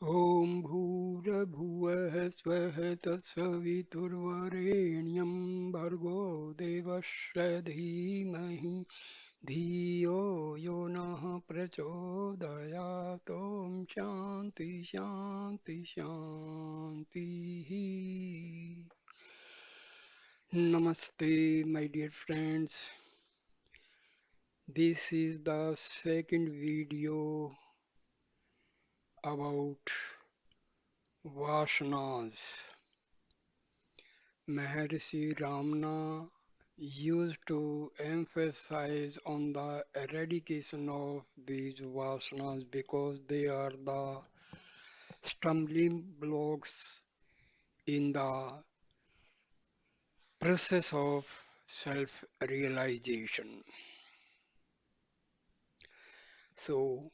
ॐ भूर्भुवः स्वः तत्सवितुर्वरेण्यं भर्गो देवस्य धीमहि धियो यो नः प्रचोदयात् ॐ शान्ति शान्ति शान्तिः. Namaste, my dear friends. This is the second video about Vasanas. Maharishi Ramana used to emphasize on the eradication of these vasanas because they are the stumbling blocks in the process of self-realization. So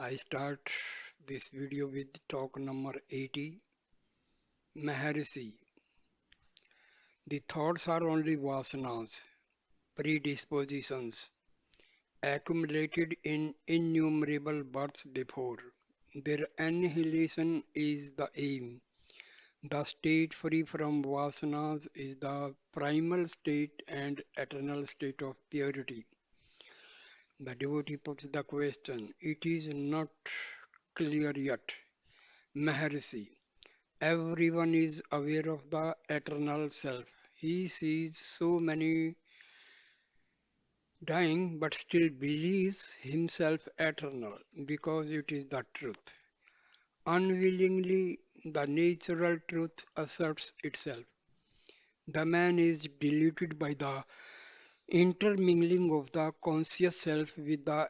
I start this video with talk number 80. Maharishi, the thoughts are only vasanas, predispositions accumulated in innumerable births before. Their annihilation is the aim. The state free from vasanas is the primal state and eternal state of purity. The devotee puts the question, it is not clear yet. Maharishi, everyone is aware of the eternal self. He sees so many dying but still believes himself eternal because it is the truth. Unwillingly, the natural truth asserts itself. The man is deluded by the intermingling of the conscious self with the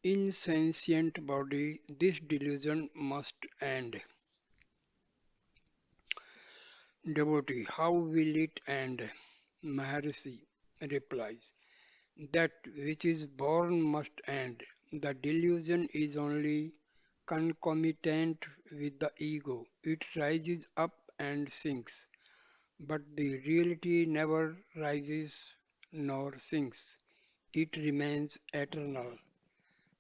insentient body. This delusion must end. Devotee, how will it end? Maharishi replies, that which is born must end. The delusion is only concomitant with the ego. It rises up and sinks. But the reality never rises nor sinks. It remains eternal.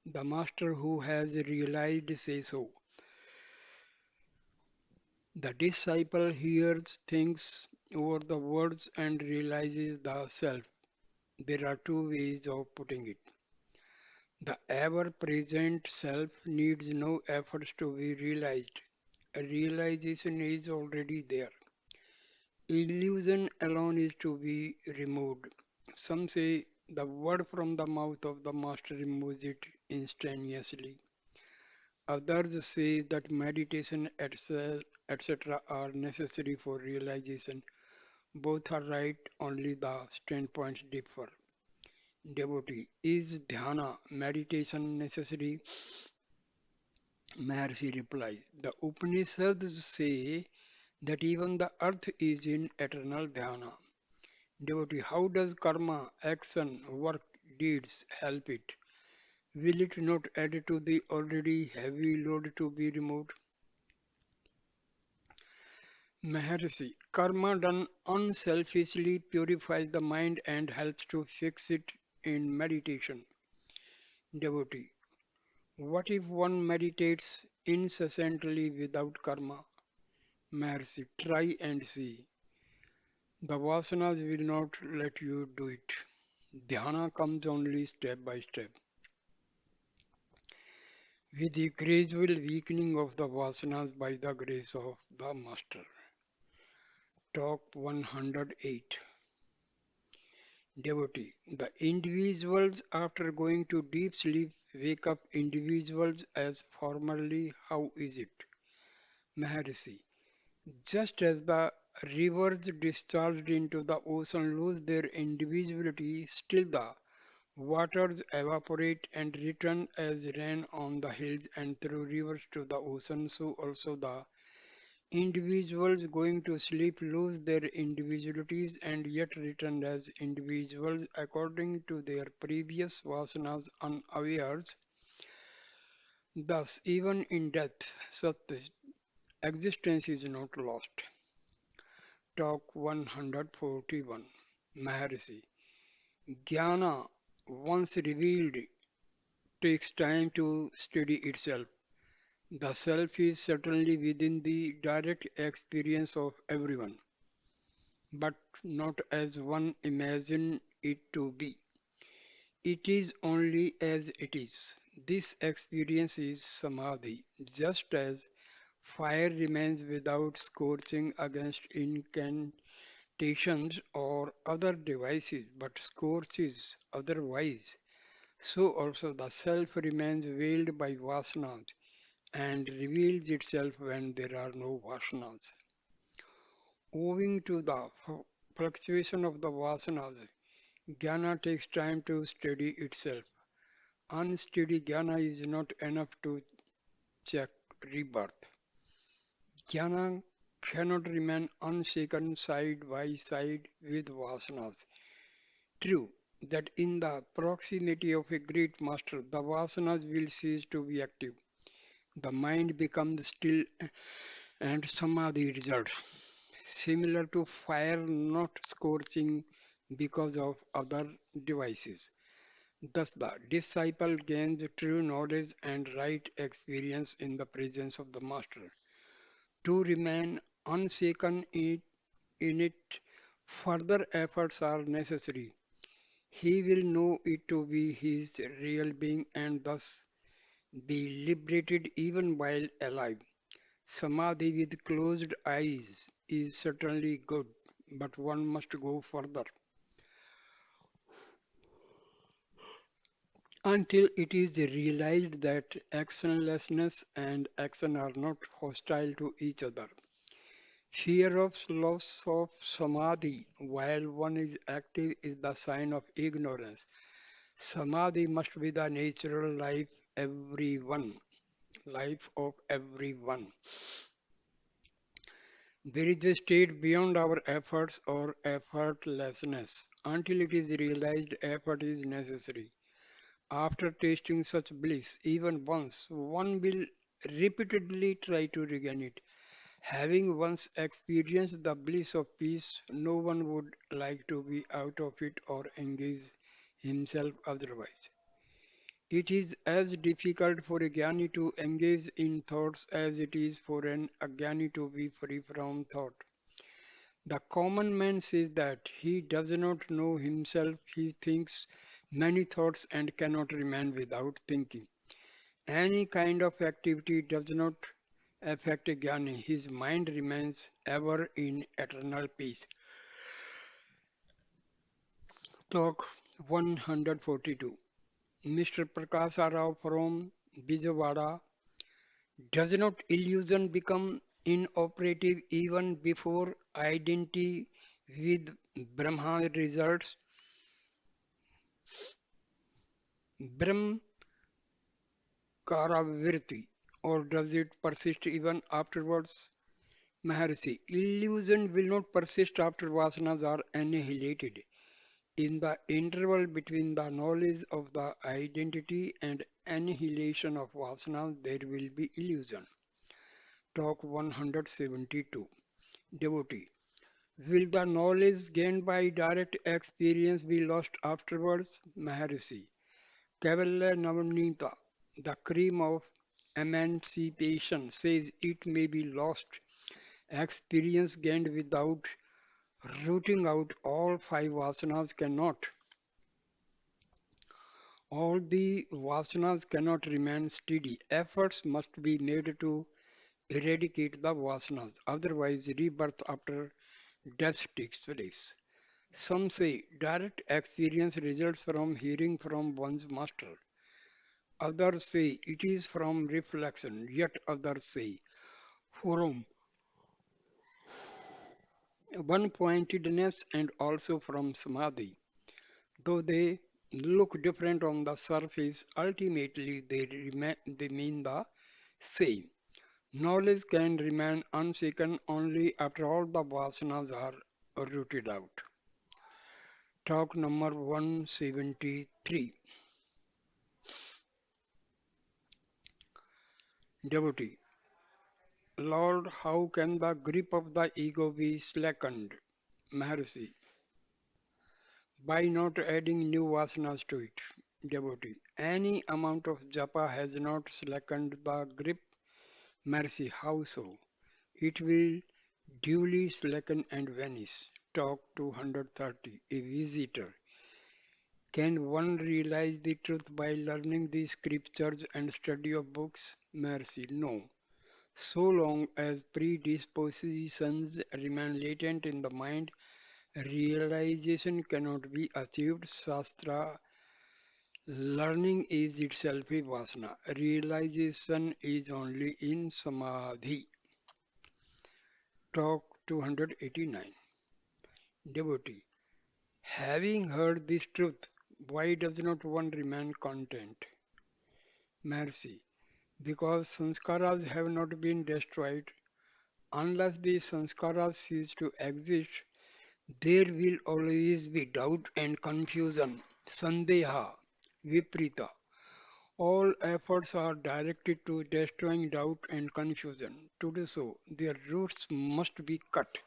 The master who has realized says so. The disciple hears things over the words and realizes the self. There are two ways of putting it. The ever-present self needs no efforts to be realized. A realization is already there. Illusion alone is to be removed. Some say the word from the mouth of the master removes it instantaneously. Others say that meditation, etc., are necessary for realization. Both are right, only the standpoints differ. Devotee, is dhyana, meditation necessary? Maharshi replies, the Upanishads say that even the earth is in eternal dhyana. Devotee, how does karma, action, work, deeds help it? Will it not add to the already heavy load to be removed? Maharishi, karma done unselfishly purifies the mind and helps to fix it in meditation. Devotee, what if one meditates incessantly without karma? Maharishi, try and see. The Vasanas will not let you do it. Dhyana comes only step by step. With the gradual weakening of the Vasanas by the grace of the Master. Talk 108. Devotee. The individuals after going to deep sleep wake up individuals as formerly. How is it? Maharishi. Just as the rivers discharged into the ocean lose their individuality, still the waters evaporate and return as rain on the hills and through rivers to the ocean, so also the individuals going to sleep lose their individualities and yet return as individuals according to their previous vasanas unawares. Thus, even in death, such existence is not lost. Talk 141. Maharishi. Jnana, once revealed, takes time to steady itself. The self is certainly within the direct experience of everyone, but not as one imagines it to be. It is only as it is. This experience is samadhi, just as fire remains without scorching against incantations or other devices, but scorches otherwise. So also the self remains veiled by vasanas and reveals itself when there are no vasanas. Owing to the fluctuation of the vasanas, jnana takes time to steady itself. Unsteady jnana is not enough to check rebirth. Jnana cannot remain unshaken side by side with vasanas. True that in the proximity of a great master, the vasanas will cease to be active. The mind becomes still and samadhi results. Similar to fire not scorching because of other devices. Thus, the disciple gains true knowledge and right experience in the presence of the master. To remain unshaken in it, further efforts are necessary. He will know it to be his real being and thus be liberated even while alive. Samadhi with closed eyes is certainly good, but one must go further until it is realized that actionlessness and action are not hostile to each other. Fear of loss of samadhi while one is active is the sign of ignorance. Samadhi must be the natural life of everyone. There is a state beyond our efforts or effortlessness. Until it is realized effort is necessary. After tasting such bliss, even once, one will repeatedly try to regain it. Having once experienced the bliss of peace, no one would like to be out of it or engage himself otherwise. It is as difficult for a jnani to engage in thoughts as it is for an ajnani to be free from thought. The common man says that he does not know himself, he thinks many thoughts and cannot remain without thinking. Any kind of activity does not affect a jnani, his mind remains ever in eternal peace. Talk 142. Mr. Prakasa Rao from Bijawada, does not illusion become inoperative even before identity with Brahma results? Brahmkaravirti, or does it persist even afterwards? Maharshi, illusion will not persist after vasanas are annihilated. In the interval between the knowledge of the identity and annihilation of vasanas, there will be illusion. Talk 172. Devotee. Will the knowledge gained by direct experience be lost afterwards? Maharishi. Kavalla Navnita, the cream of emancipation, says it may be lost. Experience gained without rooting out all five vasanas cannot. All the vasanas cannot remain steady. Efforts must be made to eradicate the vasanas, otherwise rebirth after death takes place. Some say direct experience results from hearing from one's master. Others say it is from reflection, yet others say from one pointedness and also from samadhi. Though they look different on the surface, ultimately they mean the same. Knowledge can remain unshaken only after all the vasanas are rooted out. Talk number 173. Devotee. Lord, how can the grip of the ego be slackened? Maharshi. By not adding new vasanas to it. Devotee. Any amount of japa has not slackened the grip. Mercy, how so? It will duly slacken and vanish. Talk 230. A visitor. Can one realize the truth by learning the scriptures and study of books? Mercy, no. So long as predispositions remain latent in the mind, realization cannot be achieved. Shastra learning is itself a vasana. Realization is only in samadhi. Talk 289. Devotee. Having heard this truth, why does not one remain content? Mercy. Because sanskaras have not been destroyed. Unless the sanskaras cease to exist, there will always be doubt and confusion. Sandeha, Viprita. All efforts are directed to destroying doubt and confusion. To do so, their roots must be cut.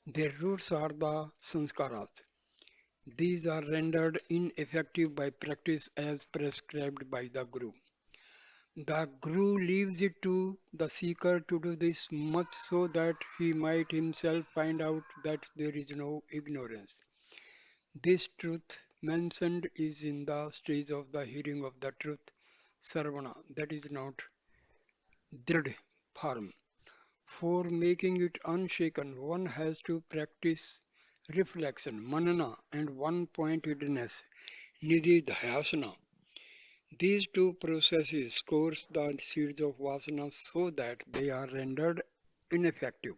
Their roots are the sanskaras. These are rendered ineffective by practice as prescribed by the Guru. The Guru leaves it to the seeker to do this much so that he might himself find out that there is no ignorance. This truth mentioned is in the stage of the hearing of the truth, sarvana, that is not drid, firm. For making it unshaken, one has to practice reflection, manana, and one-pointedness, nididhyasana. These two processes course the seeds of vasana so that they are rendered ineffective.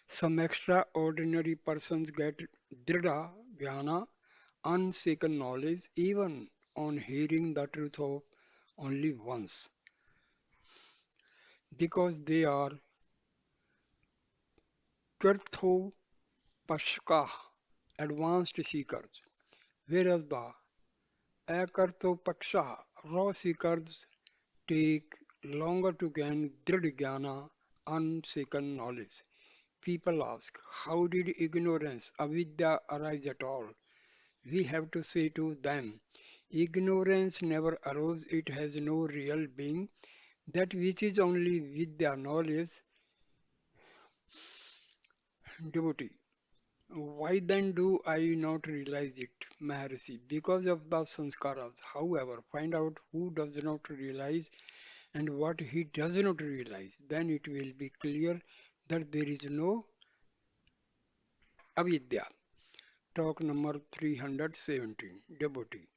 Some extraordinary persons get drida, jnana, unshaken knowledge even on hearing the truth of only once, because they are Karthopashka, advanced seekers, whereas the Akarthopaksha, raw seekers, take longer to gain Dridjnana, unshaken knowledge. People ask, how did ignorance, avidya, arise at all? We have to say to them, ignorance never arose, it has no real being. That which is only vidya, knowledge, devotee. Why then do I not realize it, Maharshi? Because of the sanskaras. However, find out who does not realize and what he does not realize. Then it will be clear that there is no avidya. Talk number 317. Devotee.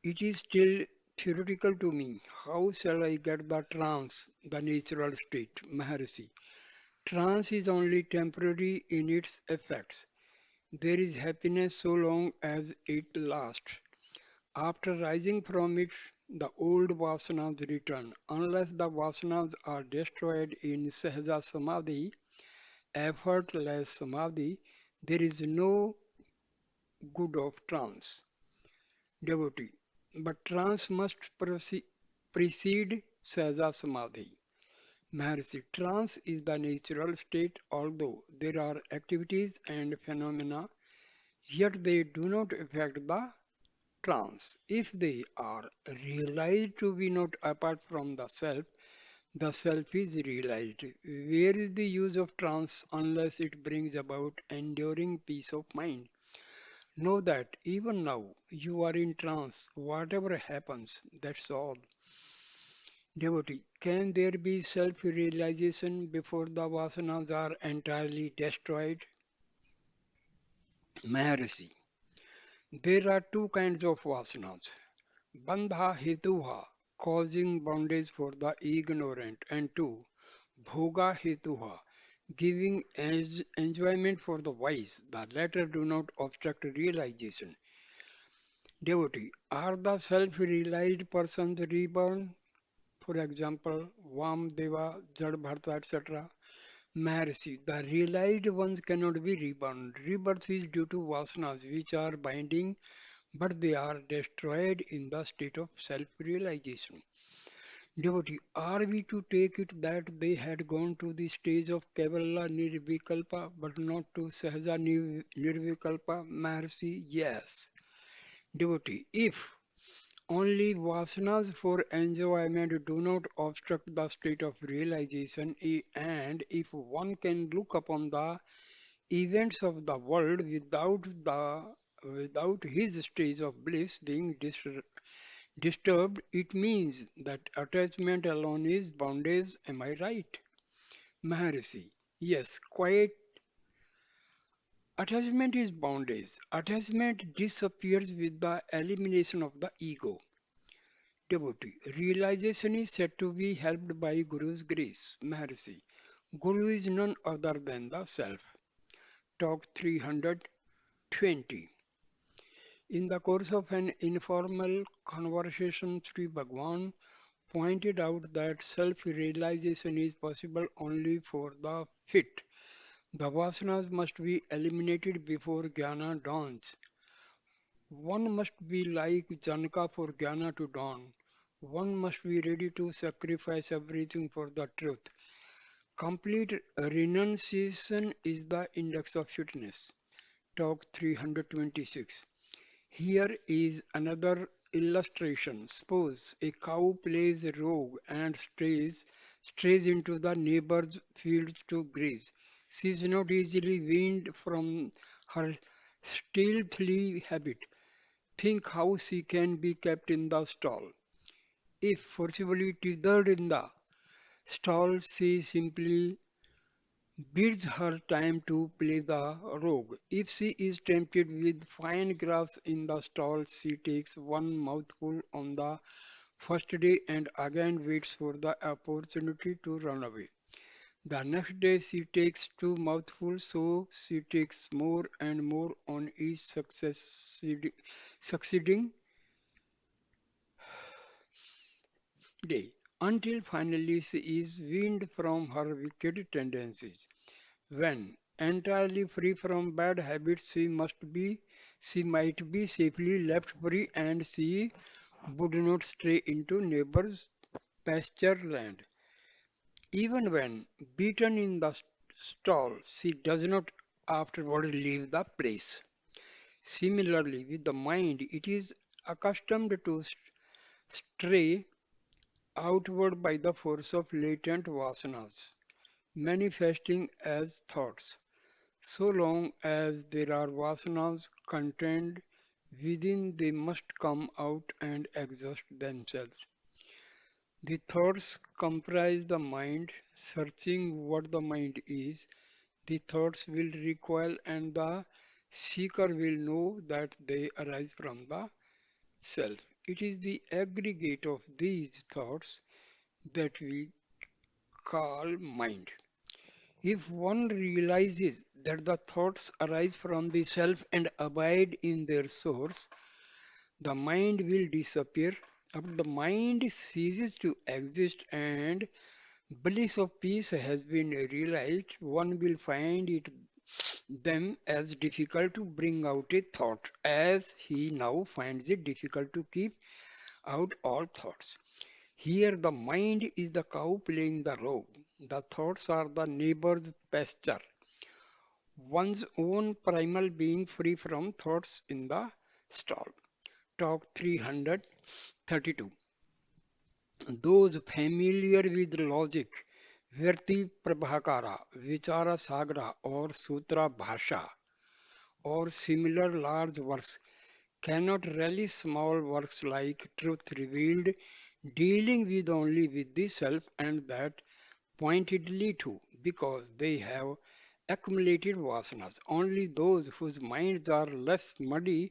It is still theoretical to me. How shall I get the trance, the natural state, Maharshi? Trance is only temporary in its effects. There is happiness so long as it lasts. After rising from it, the old vasanas return. Unless the vasanas are destroyed in Sahaja Samadhi, effortless Samadhi, there is no good of trance, devotee. But trance must precede Sahaja Samadhi. Maharshi, trance is the natural state, although there are activities and phenomena, yet they do not affect the trance. If they are realized to be not apart from the self is realized. Where is the use of trance unless it brings about enduring peace of mind? Know that even now you are in trance, whatever happens, that's all. Devotee, can there be self realization before the vasanas are entirely destroyed? Maharshi, there are two kinds of vasanas. Bandha hetuha, causing bondage for the ignorant, and two, bhoga hetuha, giving enjoyment for the wise. The latter do not obstruct realization. Devotee, are the self-realized persons reborn? For example, Vamdeva, Jadbharta, etc. Maharshi, the realized ones cannot be reborn. Rebirth is due to vasanas, which are binding, but they are destroyed in the state of self-realization. Devotee, are we to take it that they had gone to the stage of Kevala Nirvikalpa but not to Sahaja Nirvikalpa? Maharshi, yes. Devotee, if Only vasanas for enjoyment do not obstruct the state of realization, and if one can look upon the events of the world without his stage of bliss being disturbed, it means that attachment alone is bondage. Am I right? Maharishi. Yes, quite. Attachment is bondage. Attachment disappears with the elimination of the ego. Devotee. Realization is said to be helped by Guru's grace. Maharishi. Guru is none other than the Self. Talk 320. In the course of an informal conversation, Sri Bhagwan pointed out that self-realization is possible only for the fit. The vasanas must be eliminated before jnana dawns. One must be like Janaka for jnana to dawn. One must be ready to sacrifice everything for the truth. Complete renunciation is the index of fitness. Talk 326. Here is another illustration. Suppose a cow plays a rogue and strays into the neighbor's field to graze. She is not easily weaned from her stealthy habit. Think how she can be kept in the stall. If forcibly tethered in the stall, she simply bids her time to play the rogue. If she is tempted with fine grass in the stall, she takes one mouthful on the first day and again waits for the opportunity to run away. The next day she takes two mouthfuls, so she takes more and more on each succeeding day, until finally she is weaned from her wicked tendencies. When entirely free from bad habits, she might be safely left free and she would not stray into neighbor's pasture land. Even when beaten in the stall, she does not afterward leave the place. Similarly, with the mind, it is accustomed to stray outward by the force of latent vasanas, manifesting as thoughts. So long as there are vasanas contained within, they must come out and exhaust themselves. The thoughts comprise the mind. Searching what the mind is, the thoughts will recoil and the seeker will know that they arise from the self. It is the aggregate of these thoughts that we call mind. If one realizes that the thoughts arise from the self and abide in their source, the mind will disappear. After the mind ceases to exist and bliss of peace has been realized, one will find it them as difficult to bring out a thought, as he now finds it difficult to keep out all thoughts. Here the mind is the cow playing the rogue. The thoughts are the neighbor's pasture. One's own primal being free from thoughts in the stall. Talk 332. Those familiar with logic, Virti Prabhakara, Vichara Sagra or Sutra Bhasha or similar large works cannot relish small works like Truth Revealed, dealing with only with the self and that pointedly too, because they have accumulated vasanas. Only those whose minds are less muddy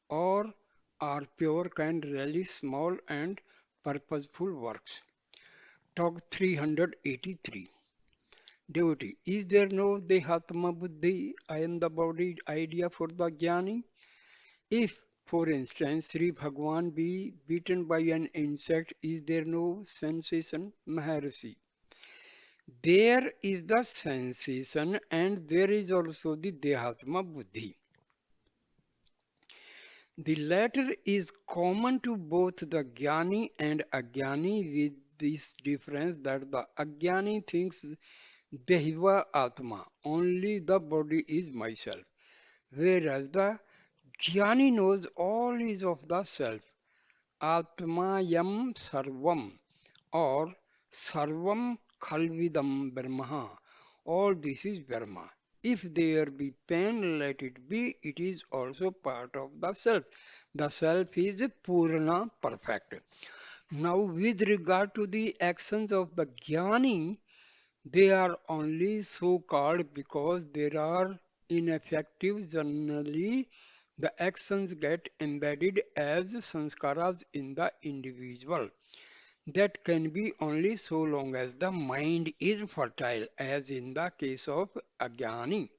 or are pure can relish small and purposeful works. Talk 383. Devotee, is there no Dehatma Buddhi, I am the body idea for the Jnani? If, for instance, Sri Bhagwan be beaten by an insect, is there no sensation? Maharishi. There is the sensation and there is also the Dehatma Buddhi. The latter is common to both the Jnani and Ajnani with this difference that the Ajnani thinks Dehiva Atma, only the body is myself, whereas the Jnani knows all is of the self. Atmayam Sarvam or Sarvam Khalvidam Brahma. All this is Brahma. If there be pain, let it be. It is also part of the self. The self is Purna, perfect. Now, with regard to the actions of the Jnani, they are only so called because they are ineffective. Generally, the actions get embedded as sanskaras in the individual. That can be only so long as the mind is fertile, as in the case of Agyani.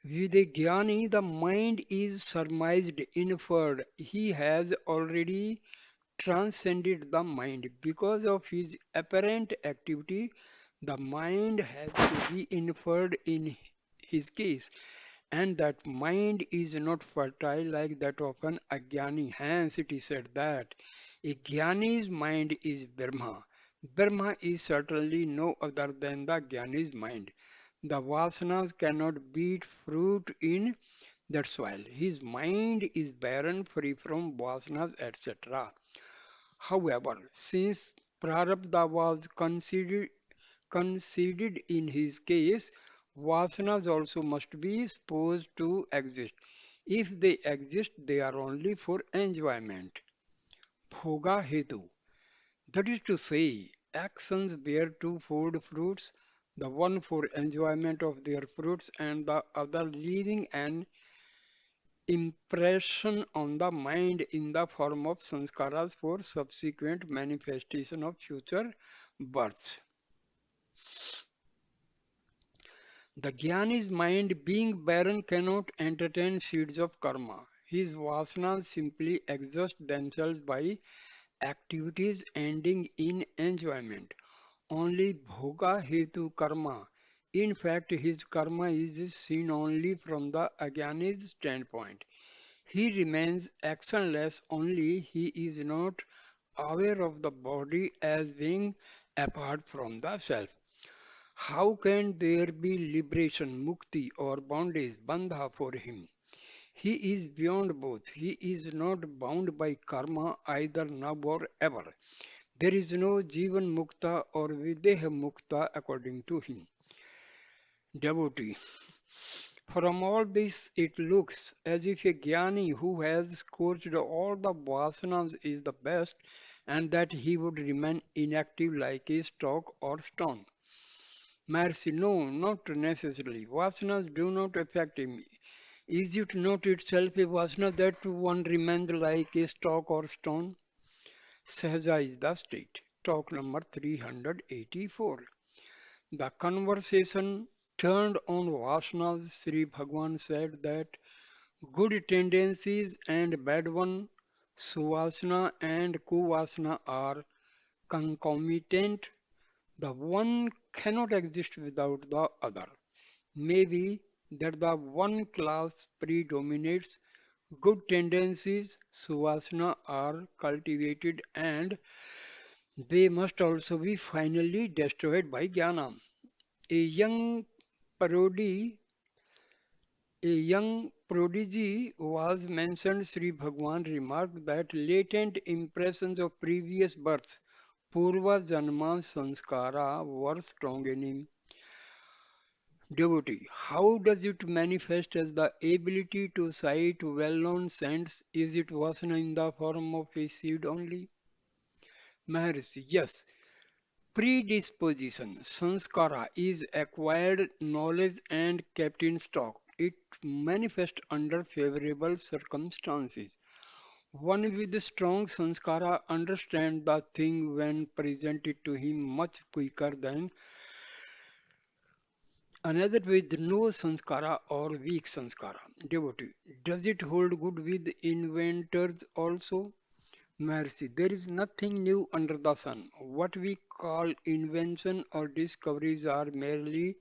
With a Jnani, the mind is surmised, inferred. He has already transcended the mind. Because of his apparent activity, the mind has to be inferred in his case, and that mind is not fertile like that of an Agyani. Hence, it is said that a Jnani's mind is Brahma. Brahma is certainly no other than the Jnani's mind. The Vasanas cannot beat fruit in that soil. His mind is barren, free from Vasanas, etc. However, since Prarabdha was conceded in his case, Vasanas also must be supposed to exist. If they exist, they are only for enjoyment. Bhoga hetu. That is to say, actions bear twofold fruits, the one for enjoyment of their fruits and the other leaving an impression on the mind in the form of sanskaras for subsequent manifestation of future births. The Jnani's mind, being barren, cannot entertain seeds of karma. His vasanas simply exhaust themselves by activities ending in enjoyment. Only bhoga hetu karma. In fact, his karma is seen only from the Ajnani's standpoint. He remains actionless, only he is not aware of the body as being apart from the self. How can there be liberation, mukti, or bondage, bandha for him? He is beyond both. He is not bound by karma either now or ever. There is no Jivan Mukta or Videha Mukta according to him. Devotee. From all this, it looks as if a Jnani who has scorched all the Vasanas is the best and that he would remain inactive like a stalk or stone. Mercy, no, not necessarily. Vasanas do not affect him. Is it not itself a Vasana that one remains like a stalk or stone? Sahaja is the state. Talk number 384. The conversation turned on Vasanas. Sri Bhagwan said that good tendencies and bad one, Suvasana and Kuvasana are concomitant. The one cannot exist without the other. Maybe that the one class predominates, good tendencies, Suvasana are cultivated and they must also be finally destroyed by jnana. A young parody, a young prodigy was mentioned. Sri Bhagwan remarked that latent impressions of previous births, Purva Janma Sanskara, were strong in him. Devotee, how does it manifest as the ability to cite well-known saints? Is it Vasana in the form of a seed only? Maharishi, yes. Predisposition, sanskara, is acquired knowledge and kept in stock. It manifests under favorable circumstances. One with strong sanskara understands the thing when presented to him much quicker than another with no sanskara or weak sanskara. Devotee, does it hold good with inventors also? Mercy, there is nothing new under the sun. What we call invention or discoveries are merely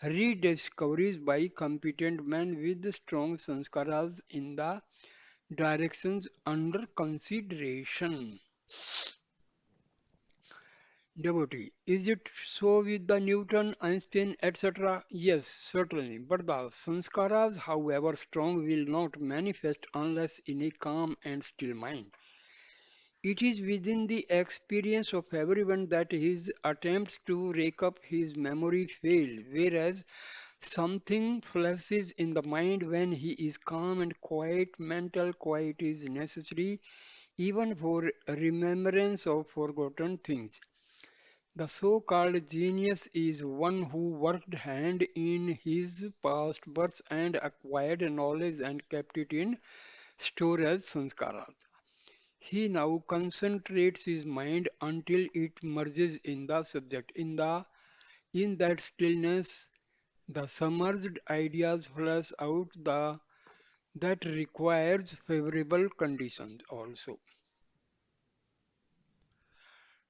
rediscoveries by competent men with strong sanskaras in the directions under consideration. Devotee, is it so with the Newton, Einstein, etc.? Yes, certainly. But the sanskaras, however strong, will not manifest unless in a calm and still mind. It is within the experience of everyone that his attempts to rake up his memory fail, whereas something flashes in the mind when he is calm and quiet. Mental quiet is necessary even for remembrance of forgotten things. The so-called genius is one who worked hand in his past births and acquired knowledge and kept it in store as sanskaras. He now concentrates his mind until it merges in the subject. In that stillness, the submerged ideas flush out that requires favorable conditions also.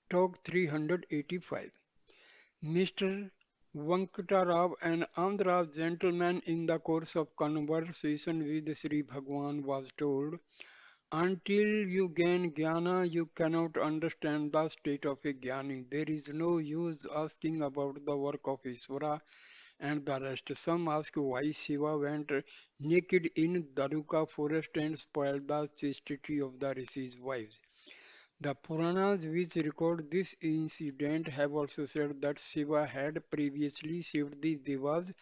Talk 385. Mr. Vankatarao, an Andhra gentleman in the course of conversation with Sri Bhagwan was told, until you gain jnana, you cannot understand the state of a jnani. There is no use asking about the work of Isvara and the rest. Some ask why Shiva went naked in Daruka forest and spoiled the chastity of the rishis' wives. The Puranas which record this incident have also said that Shiva had previously saved the Devas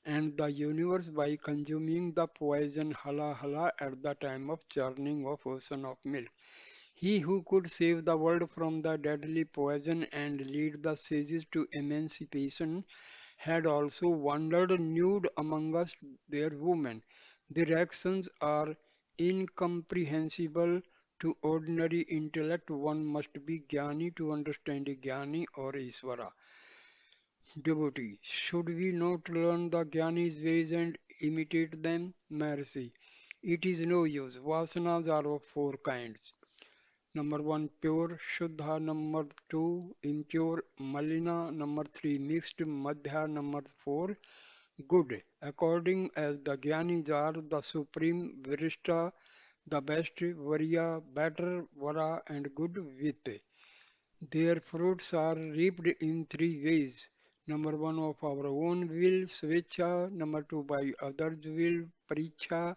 and the universe by consuming the poison hala hala at the time of churning of ocean of milk. He who could save the world from the deadly poison and lead the sages to emancipation had also wandered nude among us, their women. Their actions are incomprehensible to ordinary intellect. One must be jnani to understand a jnani or Isvara. Devotee, should we not learn the jnani's ways and imitate them? Mercy. It is no use. Vasanas are of four kinds. Number one, pure, Shuddha. Number two, impure, Malina. Number three, mixed, Madhya. Number four, good. According as the Jnanis are the supreme, Virishta, the best, Varya, better, Vara, and good with. Their fruits are reaped in three ways. Number one, of our own will, Svecha. Number two, by others' will, Paricha.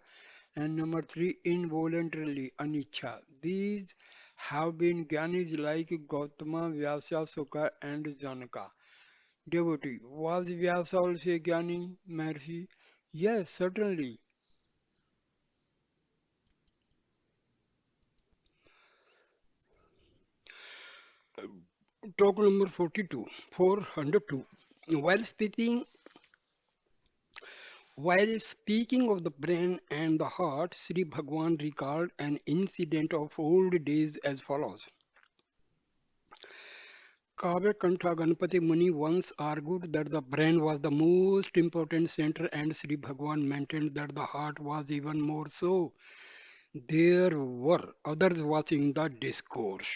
And number three, involuntarily, Anicca. These have been Gyanis like Gautama, Vyasa, Sukha, and Janaka. Devotee, was Vyasa also a Gyani, Maharishi? Yes, certainly. Talk number 42, 402. While speaking, while speaking of the brain and the heart, Sri Bhagwan recalled an incident of old days as follows. Kavya Ganpati Muni once argued that the brain was the most important center, and Sri Bhagwan maintained that the heart was even more so. There were others watching the discourse.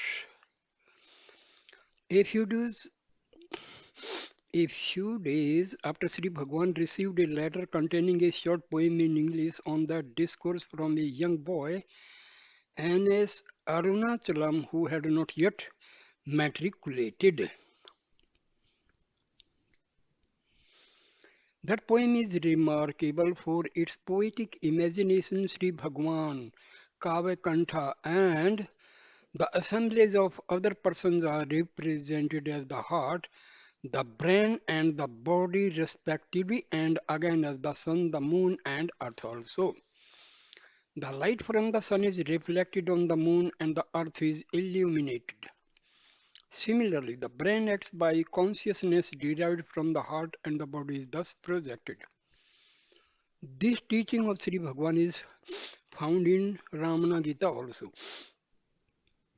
A few days, a few days after Sri Bhagwan received a letter containing a short poem in English on the discourse from a young boy, N.S. Arunachalam, who had not yet matriculated. That poem is remarkable for its poetic imagination. Sri Bhagwan, Kavya Kantha, and the assemblage of other persons are represented as the heart, the brain, and the body, respectively, and again as the sun, the moon, and earth also. The light from the sun is reflected on the moon, and the earth is illuminated. Similarly, the brain acts by consciousness derived from the heart, and the body is thus projected. This teaching of Sri Bhagwan is found in Ramana Gita also.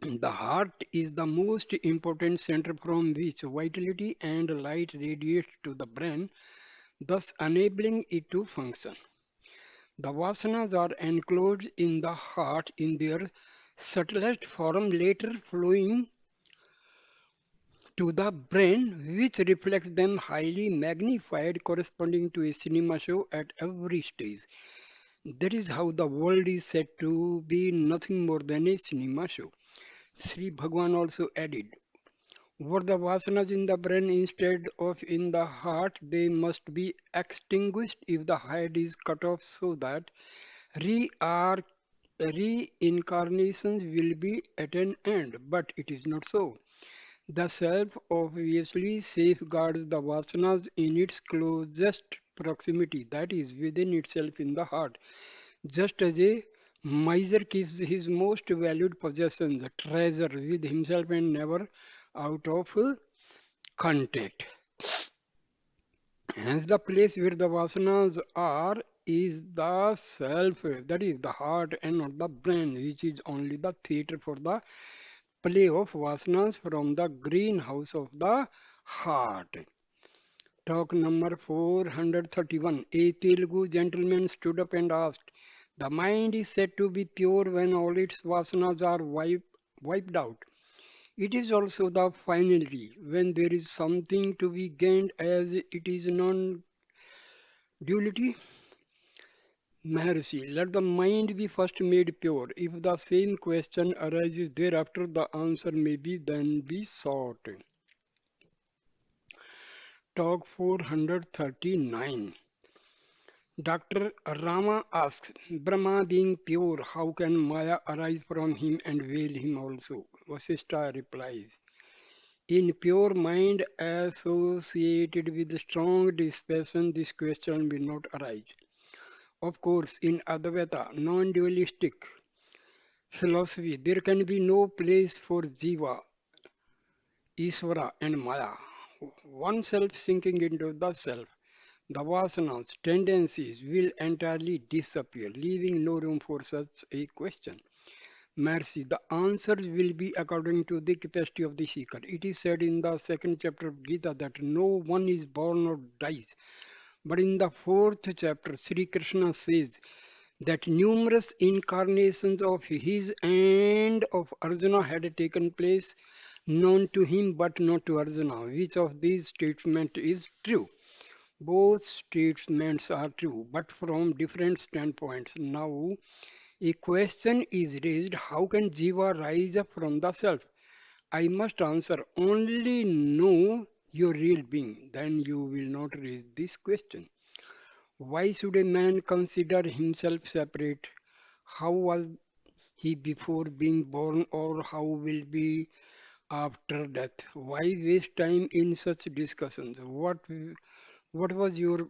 The heart is the most important center from which vitality and light radiate to the brain, thus enabling it to function. The vasanas are enclosed in the heart in their subtlest form, later flowing to the brain, which reflects them highly magnified, corresponding to a cinema show at every stage. That is how the world is said to be nothing more than a cinema show. Sri Bhagwan also added, were the vasanas in the brain instead of in the heart, they must be extinguished if the head is cut off so that reincarnations will be at an end, but it is not so. The self obviously safeguards the vasanas in its closest proximity, that is, within itself in the heart. Just as a miser keeps his most valued possessions, treasure, with himself and never out of contact. Hence, the place where the vasanas are is the self, that is the heart, and not the brain, which is only the theatre for the play of vasanas from the greenhouse of the heart. Talk number 431. A Telugu gentleman stood up and asked, the mind is said to be pure when all its vasanas are wiped out. It is also the finality, when there is something to be gained as it is non duality. Maharshi, let the mind be first made pure. If the same question arises thereafter, the answer may be then be sought. Talk 439. Dr. Rama asks, Brahma being pure, how can Maya arise from him and veil him also? Vasistha replies, in pure mind associated with strong dispassion, this question will not arise. Of course, in Advaita, non-dualistic philosophy, there can be no place for Jiva, Isvara and Maya. One self sinking into the self. The vasanas, tendencies will entirely disappear, leaving no room for such a question. Mercy, the answers will be according to the capacity of the seeker. It is said in the second chapter of Gita that no one is born or dies. But in the fourth chapter, Sri Krishna says that numerous incarnations of his and of Arjuna had taken place, known to him but not to Arjuna. Which of these statements is true? Both statements are true, but from different standpoints. Now, a question is raised, how can Jiva rise up from the self? I must answer, only know your real being, then you will not raise this question. Why should a man consider himself separate? How was he before being born, or how will be after death? Why waste time in such discussions? What was your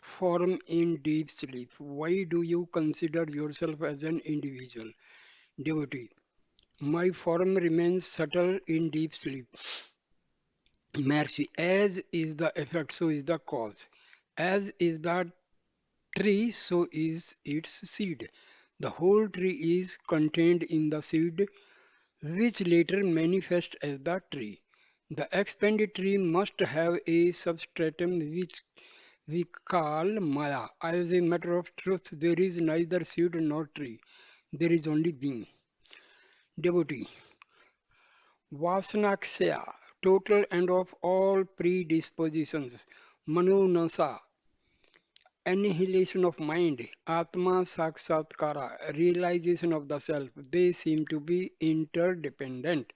form in deep sleep? Why do you consider yourself as an individual? Devotee, my form remains subtle in deep sleep. Mercy, as is the effect, so is the cause. As is the tree, so is its seed. The whole tree is contained in the seed, which later manifests as the tree. The expanded tree must have a substratum which we call Maya. As a matter of truth, there is neither seed nor tree. There is only being. Devotee. Vasanaksaya, total end of all predispositions. Manonasa, annihilation of mind. Atma Sakshatkara, realization of the self. They seem to be interdependent.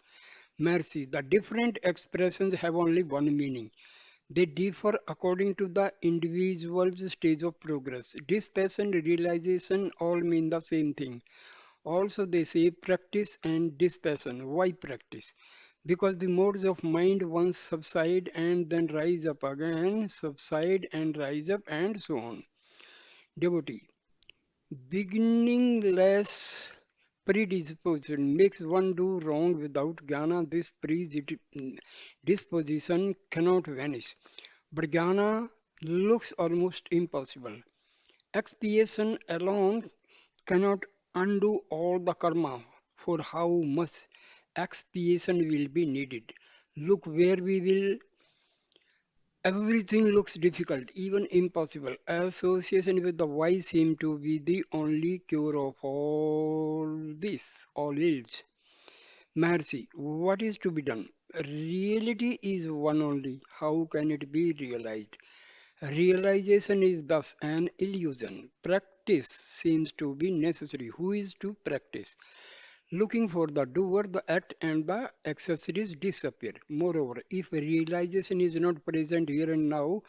Mercy, the different expressions have only one meaning. They differ according to the individual's stage of progress. Dispassion, realization all mean the same thing. Also, they say practice and dispassion. Why practice? Because the modes of mind once subside and then rise up again, subside and rise up, and so on. Devotee. Beginningless predisposition makes one do wrong without jnana. This predisposition cannot vanish. But jnana looks almost impossible. Expiation alone cannot undo all the karma, for how much expiation will be needed. Look where we will. Everything looks difficult, even impossible. Association with the wise seem to be the only cure of all this, all ills. Mercy, what is to be done? Reality is one only. How can it be realized? Realization is thus an illusion. Practice seems to be necessary. Who is to practice? Looking for the doer, the act and the accessories disappear. Moreover, if realization is not present here and now,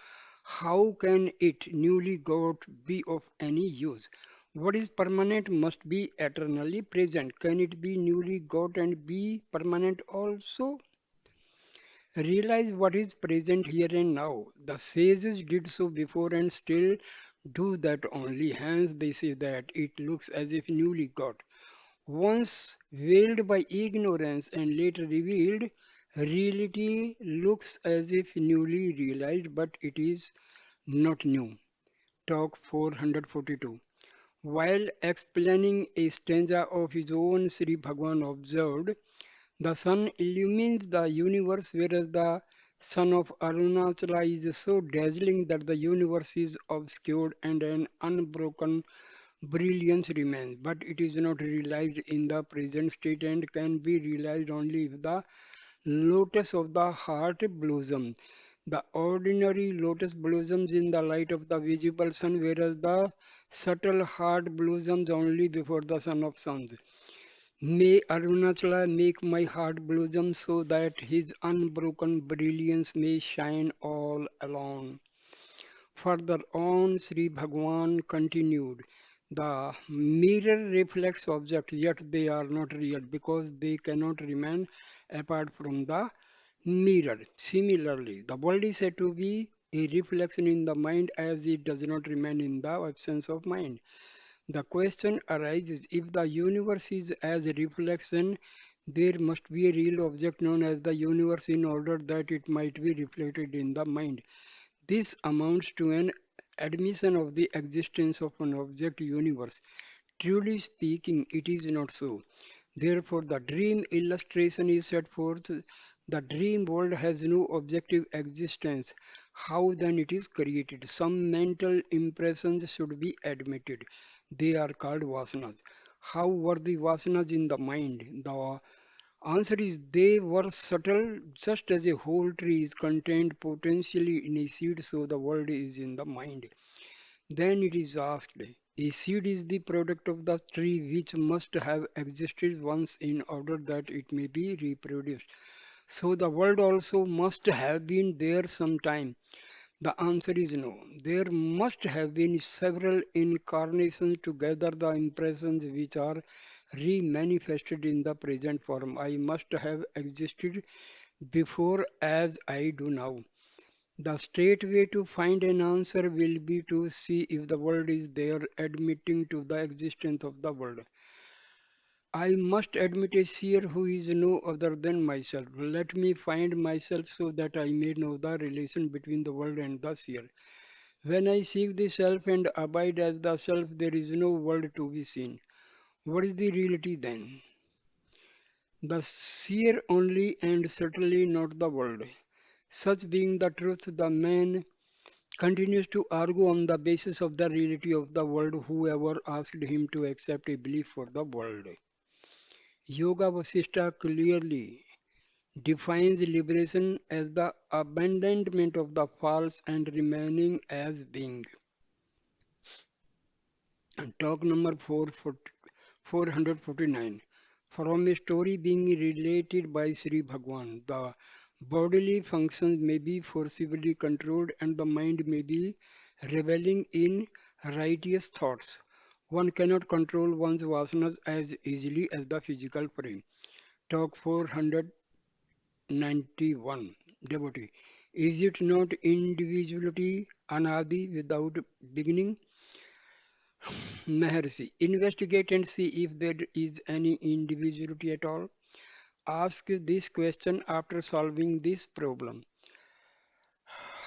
how can it newly got be of any use? What is permanent must be eternally present. Can it be newly got and be permanent also? Realize what is present here and now. The sages did so before and still do that only. Hence, they say that it looks as if newly got. Once veiled by ignorance and later revealed, reality looks as if newly realized, but it is not new. Talk 442. While explaining a stanza of his own, Sri Bhagwan observed, the sun illumines the universe, whereas the sun of Arunachala is so dazzling that the universe is obscured and an unbroken brilliance remains. But it is not realized in the present state and can be realized only if the lotus of the heart blossoms. The ordinary lotus blossoms in the light of the visible sun, whereas the subtle heart blossoms only before the sun of suns. May Arunachala make my heart blossom so that his unbroken brilliance may shine all alone. Further on, Sri Bhagwan continued, the mirror reflects objects, yet they are not real because they cannot remain apart from the mirror. Similarly, the world is said to be a reflection in the mind as it does not remain in the absence of mind. The question arises if the universe is as a reflection, there must be a real object known as the universe in order that it might be reflected in the mind. This amounts to an admission of the existence of an object universe. Truly speaking, it is not so. Therefore, the dream illustration is set forth. The dream world has no objective existence. How then it is created? Some mental impressions should be admitted. They are called vasanas. How were the vasanas in the mind? The answer is they were subtle, just as a whole tree is contained potentially in a seed, so the world is in the mind. Then it is asked, a seed is the product of the tree which must have existed once in order that it may be reproduced. So the world also must have been there sometime. The answer is no. There must have been several incarnations to gather the impressions which are re-manifested in the present form. I must have existed before as I do now. The straight way to find an answer will be to see if the world is there, admitting to the existence of the world. I must admit a seer who is no other than myself. Let me find myself so that I may know the relation between the world and the seer. When I seek the self and abide as the self, there is no world to be seen. What is the reality then? The seer only and certainly not the world. Such being the truth, the man continues to argue on the basis of the reality of the world. Whoever asked him to accept a belief for the world. Yoga Vasishta clearly defines liberation as the abandonment of the false and remaining as being. Talk number 449. From a story being related by Sri Bhagwan, the bodily functions may be forcibly controlled and the mind may be reveling in righteous thoughts. One cannot control one's vasanas as easily as the physical frame. Talk 491. Devotee. Is it not individuality anadi without beginning? Maharshi, investigate and see if there is any individuality at all. Ask this question after solving this problem.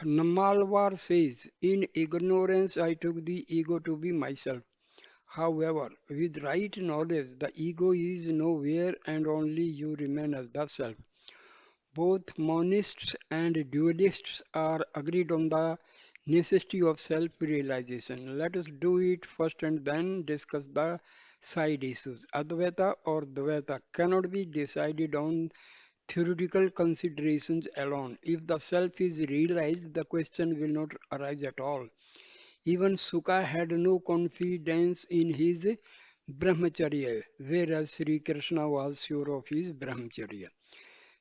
Namalwar says, in ignorance I took the ego to be myself. However, with right knowledge, the ego is nowhere and only you remain as the self. Both monists and dualists are agreed on the necessity of self-realization. Let us do it first and then discuss the side issues. Advaita or Dvaita cannot be decided on theoretical considerations alone. If the self is realized, the question will not arise at all. Even Sukha had no confidence in his brahmacharya, whereas Sri Krishna was sure of his brahmacharya.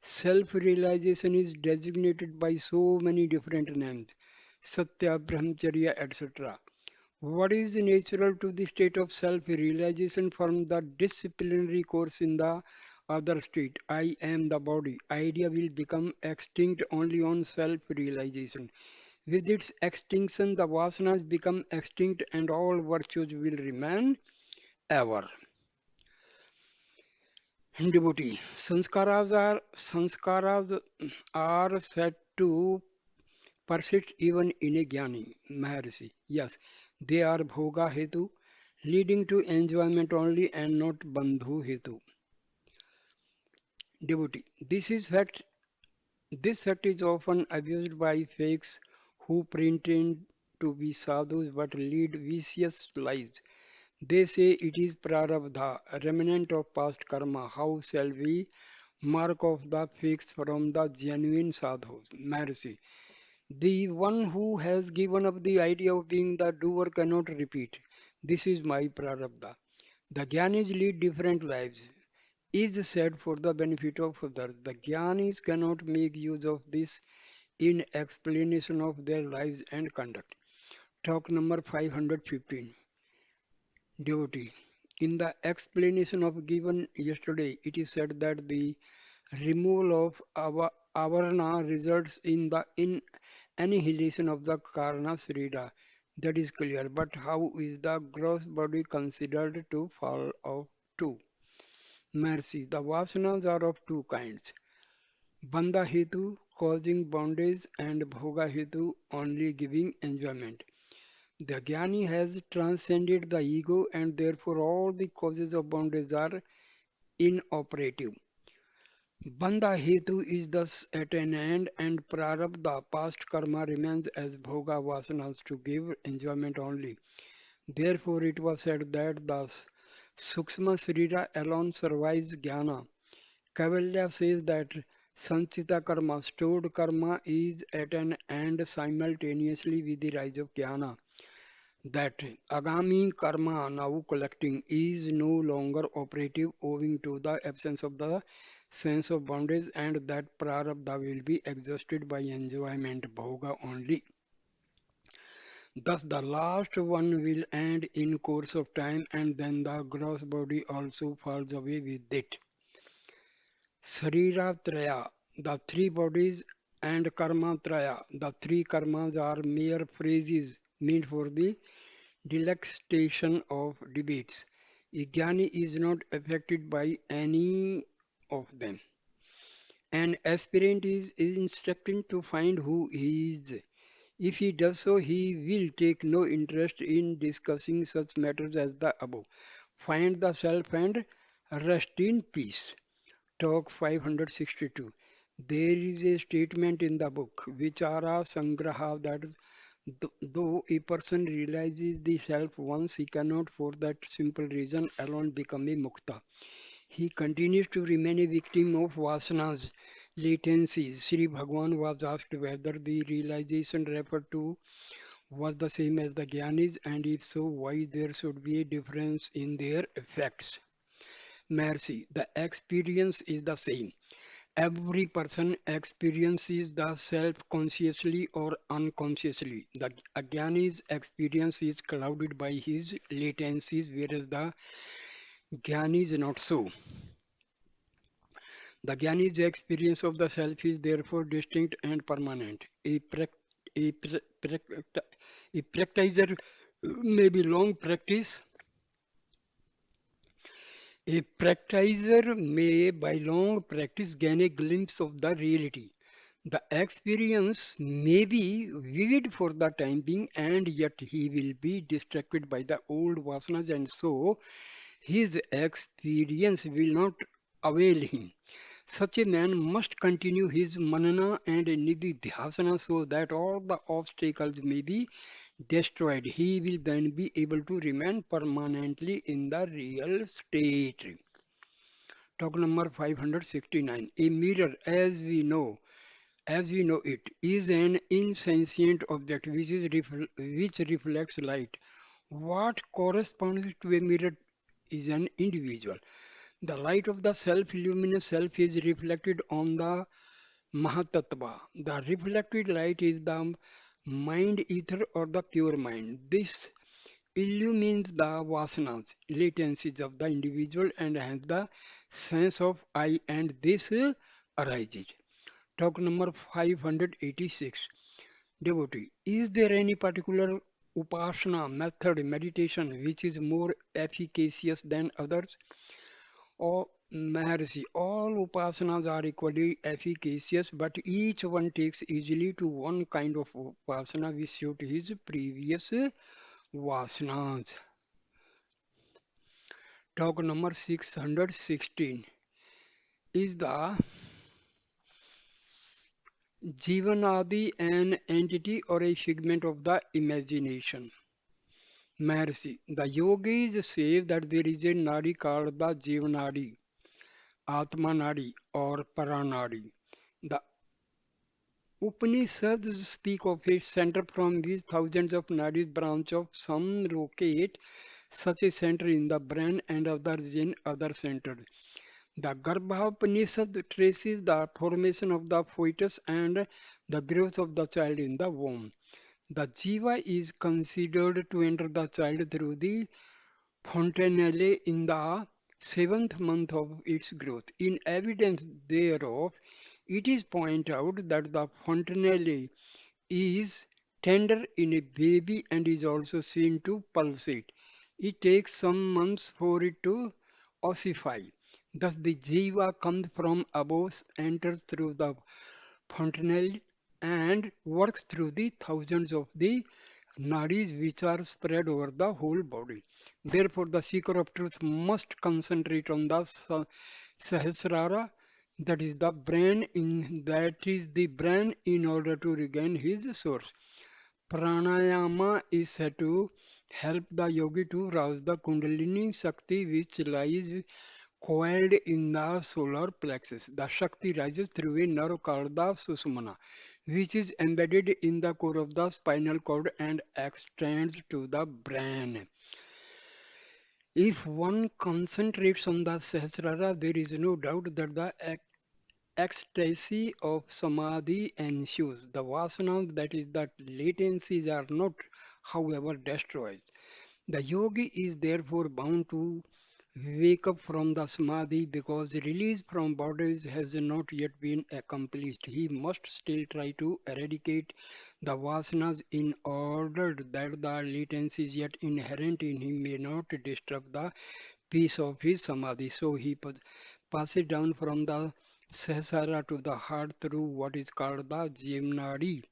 Self-realization is designated by so many different names, Satya, Brahmacharya, etc. What is natural to the state of self-realization from the disciplinary course in the other state? I am the body. Idea will become extinct only on self-realization. With its extinction, the vasanas become extinct and all virtues will remain ever. Devotee, sanskaras are said to persist even in a jnani, Maharshi. Yes, they are bhoga hetu, leading to enjoyment only and not bandhu hetu. Devotee, this fact is often abused by fakes who pretend to be sadhus but lead vicious lives. They say it is prarabdha, a remnant of past karma. How shall we mark off the fakes from the genuine sadhus? Mercy. The one who has given up the idea of being the doer cannot repeat. This is my prarabdha. The Gyanis lead different lives, is said for the benefit of others. The Gyanis cannot make use of this in explanation of their lives and conduct. Talk number 515. Devotee. In the explanation of given yesterday, it is said that the removal of avarna results in the annihilation of the karna srira. That is clear. But how is the gross body considered to fall off too? Mercy. The vasanas are of two kinds. Bandha hetu causing bondage and bhoga hetu only giving enjoyment. The Jnani has transcended the ego and therefore all the causes of bondage are inoperative. Bandha hetu is thus at an end and prarabdha past karma remains as bhoga vasanas to give enjoyment only. Therefore it was said that the Sukshma Srira alone survives jnana. Kavalya says that Sanchita karma, stored karma, is at an end simultaneously with the rise of jnana. That agami karma now collecting is no longer operative owing to the absence of the sense of bondage and that prarabdha will be exhausted by enjoyment bhoga only. Thus the last one will end in course of time and then the gross body also falls away with it. Sarira Traya, the three bodies, and Karma Traya, the three karmas are mere phrases meant for the delectation of debates. A jnani is not affected by any of them. An aspirant is instructed to find who he is. If he does so, he will take no interest in discussing such matters as the above. Find the self and rest in peace. Talk 562. There is a statement in the book, Vichara Sangraha, that though a person realizes the self once, he cannot for that simple reason alone become a mukta. He continues to remain a victim of Vasanas, latencies. Sri Bhagwan was asked whether the realization referred to was the same as the Gyanis, and if so, why there should be a difference in their effects. Mercy, the experience is the same. Every person experiences the self consciously or unconsciously. The Ajnani's experience is clouded by his latencies, whereas the Jnani is not so. The Jnani's experience of the self is therefore distinct and permanent. A, a practitioner may be long practice. A practitioner may, by long practice, gain a glimpse of the reality. The experience may be vivid for the time being, and yet he will be distracted by the old vasanas, and so his experience will not avail him. Such a man must continue his manana and nididhyasana so that all the obstacles may be destroyed. He will then be able to remain permanently in the real state. Talk number 569. A mirror, as we know it, is an insentient object which reflects light. What corresponds to a mirror is an individual. The light of the self-luminous self is reflected on the Mahatattva. The reflected light is the mind ether or the pure mind. This illumines the vasanas, latencies of the individual and hence the sense of I and this arises. Talk number 586. Devotee, is there any particular upasana method meditation which is more efficacious than others? Or Maharshi, all upasanas are equally efficacious, but each one takes easily to one kind of upasana which suit his previous vasanas. Talk number 616 is the Jivanadi an entity or a figment of the imagination? Maharshi, the yogis say that there is a nadi called the Jivanadi, Atmanadi or Paranadi. The Upanishads speak of a center from which thousands of nadis branch of some locate such a center in the brain and others in other centers. The Garbhopanishad traces the formation of the fetus and the growth of the child in the womb. The jiva is considered to enter the child through the fontanelle in the seventh month of its growth. In evidence thereof, it is pointed out that the fontanelle is tender in a baby and is also seen to pulsate. It takes some months for it to ossify. Thus, the jiva comes from above, enters through the fontanelle, and works through the thousands of the nadis which are spread over the whole body. Therefore, the seeker of truth must concentrate on the Sahasrara, that is the brain in order to regain his source. Pranayama is said to help the yogi to rouse the Kundalini Shakti which lies coiled in the solar plexus. The Shakti rises through a nerve called the Susumana, which is embedded in the core of the spinal cord and extends to the brain. If one concentrates on the Sahasrara, there is no doubt that the ecstasy of samadhi ensues. The vasanas, that is, the latencies, are not, however, destroyed. The yogi is therefore bound to wake up from the samadhi because release from bodies has not yet been accomplished. He must still try to eradicate the vasanas in order that the latencies yet inherent in him may not disturb the peace of his samadhi. So he passes down from the sahasrara to the heart through what is called the jimnadi,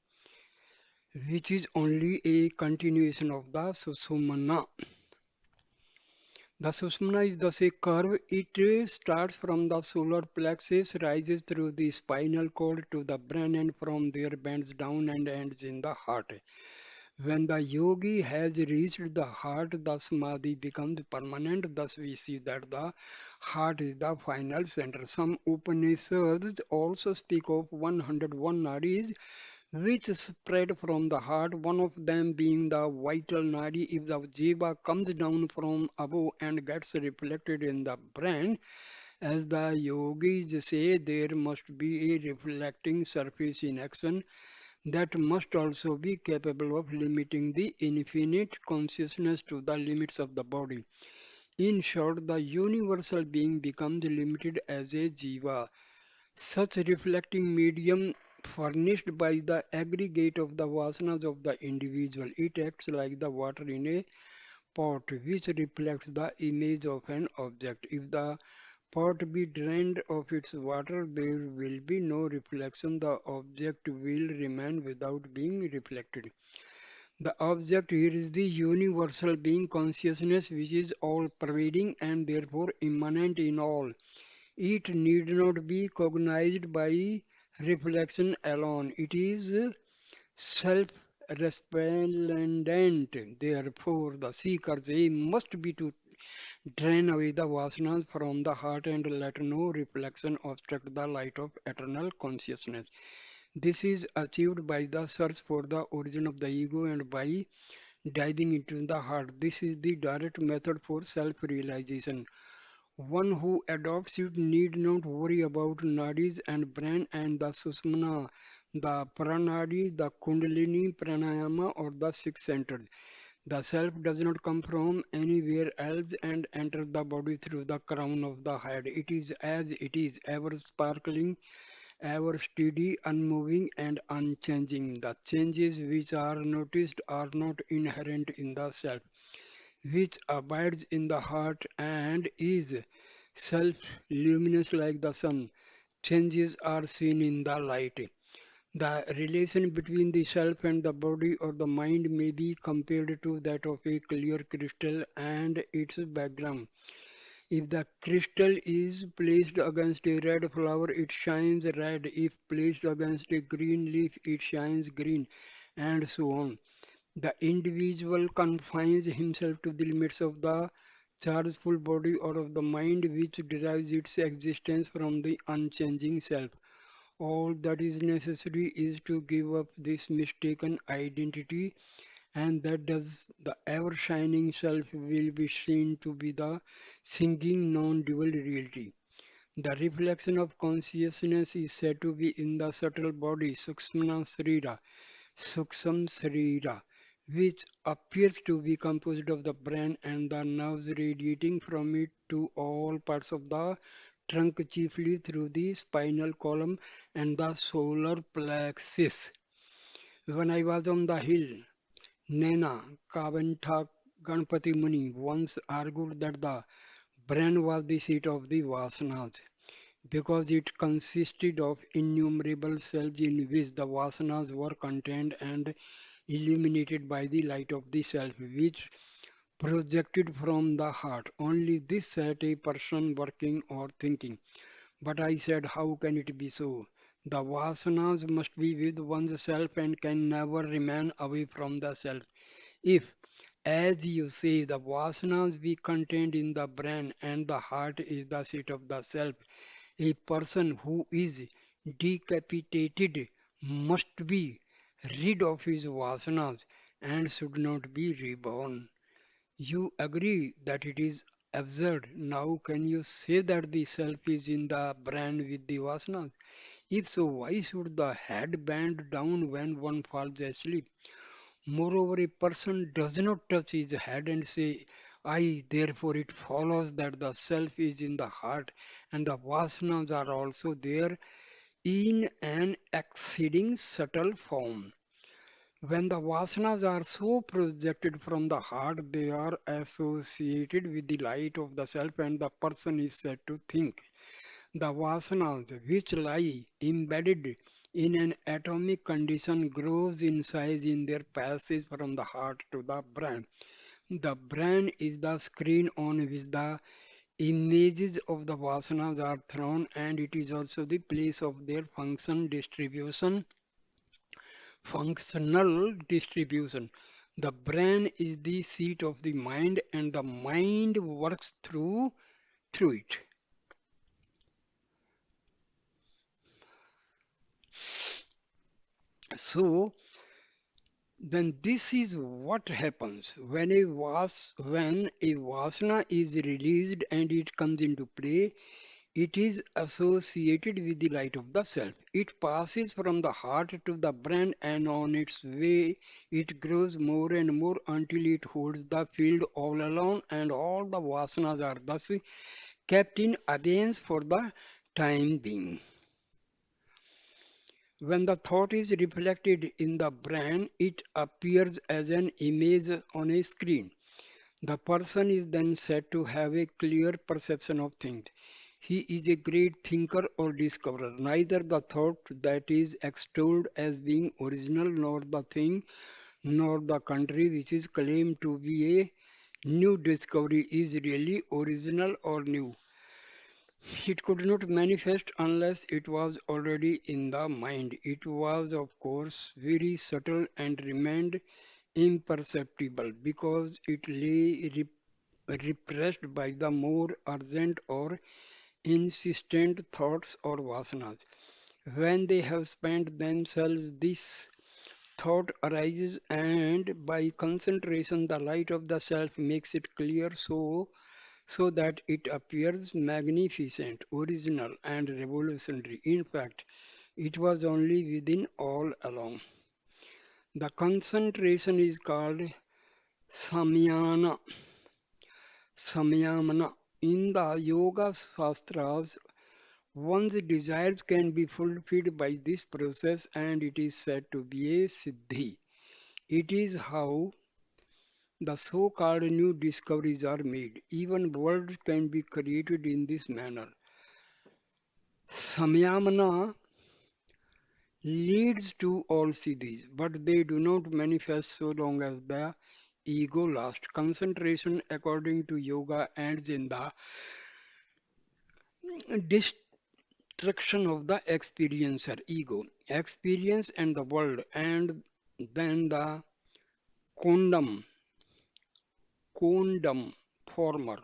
which is only a continuation of the susumna. The Sushumna is thus a curve. It starts from the solar plexus, rises through the spinal cord to the brain, and from there bends down and ends in the heart. When the yogi has reached the heart, the samadhi becomes permanent. Thus, we see that the heart is the final center. Some Upanishads also speak of 101 nadis which spread from the heart, one of them being the vital nadi. If the jiva comes down from above and gets reflected in the brain, as the yogis say, there must be a reflecting surface in action that must also be capable of limiting the infinite consciousness to the limits of the body. In short, the universal being becomes limited as a jiva. Such reflecting medium furnished by the aggregate of the vasanas of the individual. It acts like the water in a pot which reflects the image of an object. If the pot be drained of its water, there will be no reflection. The object will remain without being reflected. The object here is the universal being consciousness which is all pervading and therefore immanent in all. It need not be cognized by reflection alone. It is self-resplendent. Therefore, the seeker's aim must be to drain away the vasanas from the heart and let no reflection obstruct the light of eternal consciousness. This is achieved by the search for the origin of the ego and by diving into the heart. This is the direct method for self-realization. One who adopts it need not worry about nadis and brain and the susmana, the pranadi, the kundalini, pranayama or the six centers. The self does not come from anywhere else and enter the body through the crown of the head. It is as it is, ever sparkling, ever steady, unmoving, and unchanging. The changes which are noticed are not inherent in the self, which abides in the heart and is self luminous like the sun. Changes are seen in the light. The relation between the self and the body or the mind may be compared to that of a clear crystal and its background. If the crystal is placed against a red flower, it shines red. If placed against a green leaf, it shines green, and so on. The individual confines himself to the limits of the chargeful body or of the mind which derives its existence from the unchanging self. All that is necessary is to give up this mistaken identity, and that does the ever shining self will be seen to be the singing non dual reality. The reflection of consciousness is said to be in the subtle body, Suksham Sarira, which appears to be composed of the brain and the nerves radiating from it to all parts of the trunk, chiefly through the spinal column and the solar plexus. When I was on the hill, Nana Kavanta Ganpati Muni once argued that the brain was the seat of the Vasanas because it consisted of innumerable cells in which the Vasanas were contained and illuminated by the light of the self, which projected from the heart. Only this set a person working or thinking. But I said, how can it be so? The Vasanas must be with one's self and can never remain away from the self. If, as you say, the Vasanas be contained in the brain and the heart is the seat of the self, a person who is decapitated must be rid of his vasanas and should not be reborn. You agree that it is absurd. Now, can you say that the self is in the brain with the vasanas? If so, why should the head bend down when one falls asleep? Moreover, a person does not touch his head and say, I, therefore it follows that the self is in the heart and the vasanas are also there in an exceeding subtle form. When the vasanas are so projected from the heart, they are associated with the light of the self and the person is said to think. The vasanas, which lie embedded in an atomic condition, grows in size in their passage from the heart to the brain. The brain is the screen on which the images of the vasanas are thrown, and it is also the place of their functional distribution. The brain is the seat of the mind, and the mind works through it. So then this is what happens when when a vasana is released and it comes into play. It is associated with the light of the self. It passes from the heart to the brain, and on its way it grows more and more until it holds the field all alone, and all the vasanas are thus kept in abeyance for the time being. When the thought is reflected in the brain, it appears as an image on a screen. The person is then said to have a clear perception of things. He is a great thinker or discoverer. Neither the thought that is extolled as being original, nor the thing, nor the country which is claimed to be a new discovery is really original or new. It could not manifest unless it was already in the mind. It was, of course, very subtle and remained imperceptible because it lay repressed by the more urgent or insistent thoughts or vasanas. When they have spent themselves, this thought arises, and by concentration, the light of the self makes it clear so that it appears magnificent, original, and revolutionary. In fact, it was only within all along. The concentration is called Samyana, Samyamana. In the Yoga Shastras, one's desires can be fulfilled by this process and it is said to be a siddhi. It is how the so-called new discoveries are made. Even worlds can be created in this manner. Samyamana leads to all siddhis, but they do not manifest so long as the ego lasts. Concentration, according to yoga, ends in the destruction of the experiencer, ego, experience and the world, and then the condom, condom, former.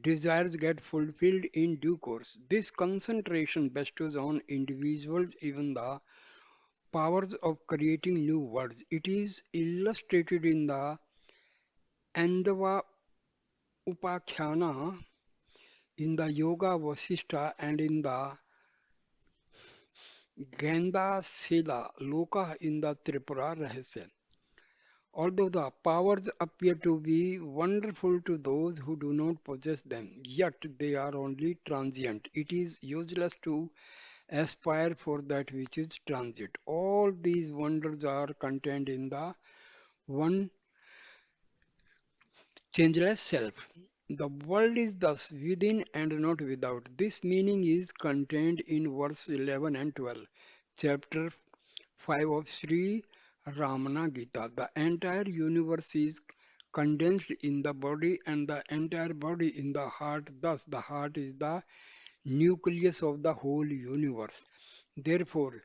Desires get fulfilled in due course. This concentration bestows on individuals even the powers of creating new worlds. It is illustrated in the Andava Upakhyana, in the Yoga Vasishta, and in the Ganda Sela Loka in the Tripura Rahasya. Although the powers appear to be wonderful to those who do not possess them, yet they are only transient. It is useless to aspire for that which is transient. All these wonders are contained in the one changeless self. The world is thus within and not without. This meaning is contained in verse 11 and 12, chapter 5 of Sri Ramana Gita. The entire universe is condensed in the body and the entire body in the heart. Thus, the heart is the nucleus of the whole universe. Therefore,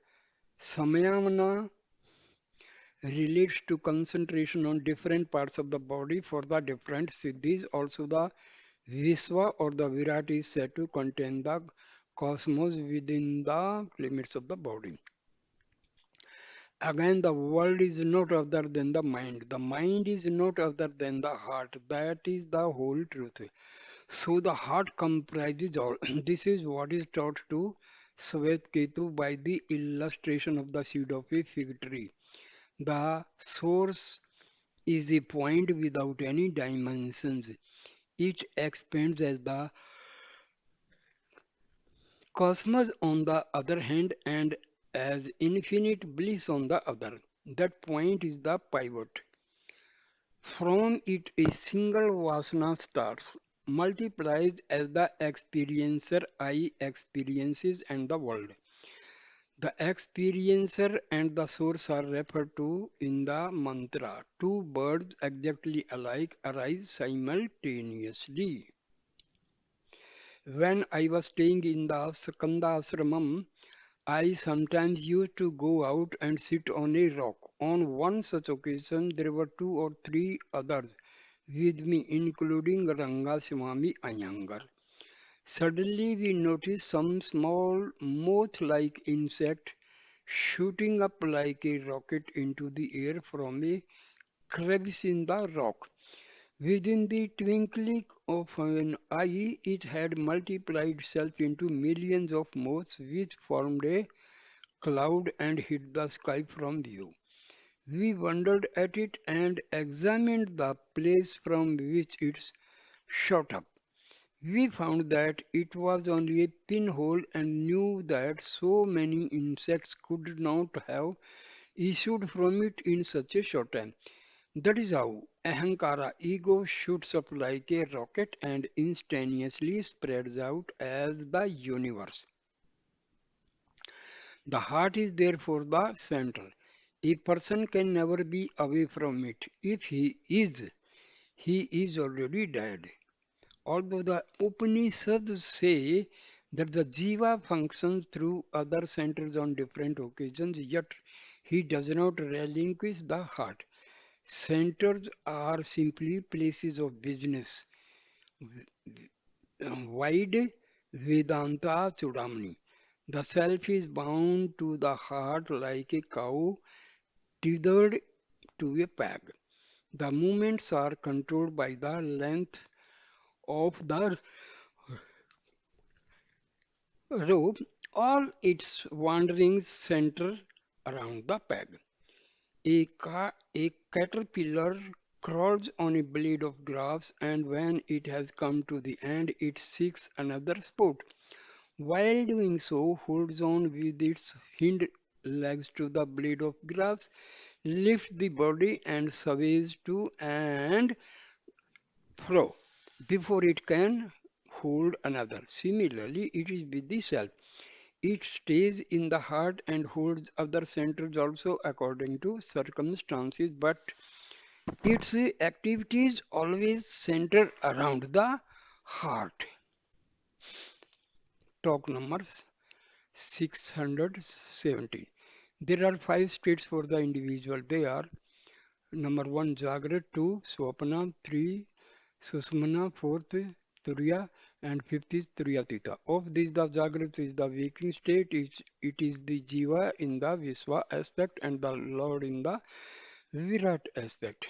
Samayana relates to concentration on different parts of the body for the different siddhis. Also, the Vishwa or the Virat is said to contain the cosmos within the limits of the body. Again, the world is not other than the mind. The mind is not other than the heart. That is the whole truth. So the heart comprises all. This is what is taught to Ketu by the illustration of the seed of a fig tree. The source is a point without any dimensions. It expands as the cosmos on the other hand and as infinite bliss on the other. That point is the pivot. From it a single Vasana starts, multiplies as the experiencer I experiences and the world. The experiencer and the source are referred to in the mantra. Two birds exactly alike arise simultaneously. When I was staying in the Sakanda Ashramam, I sometimes used to go out and sit on a rock. On one such occasion, there were two or three others with me, including Rangaswamy Iyengar. Suddenly, we noticed some small moth-like insect shooting up like a rocket into the air from a crevice in the rock. Within the twinkling of an eye, it had multiplied itself into millions of moths, which formed a cloud and hid the sky from view. We wondered at it and examined the place from which it shot up. We found that it was only a pinhole and knew that so many insects could not have issued from it in such a short time. That is how Ahankara, ego, shoots up like a rocket and instantaneously spreads out as the universe. The heart is therefore the center. A person can never be away from it. If he is already dead. Although the Upanishads say that the jiva functions through other centers on different occasions, yet he does not relinquish the heart. Centers are simply places of business. Wide Vedanta Chudamani. The self is bound to the heart like a cow tethered to a peg. The movements are controlled by the length of the rope. All its wanderings center around the peg. A caterpillar crawls on a blade of grass, and when it has come to the end, it seeks another spot. While doing so, holds on with its hind legs to the blade of grass, lifts the body and sways to and fro before it can hold another. Similarly, it is with the self. It stays in the heart and holds other centers also according to circumstances, but its activities always center around the heart. Talk number 617. There are five states for the individual. They are number one, Jagrat, two, Swapana, three, Susmana, fourth, Turiya, and fifth is Turiyatita. Of these, the Jagrat is the waking state, it is the Jiva in the Viswa aspect and the Lord in the Virat aspect,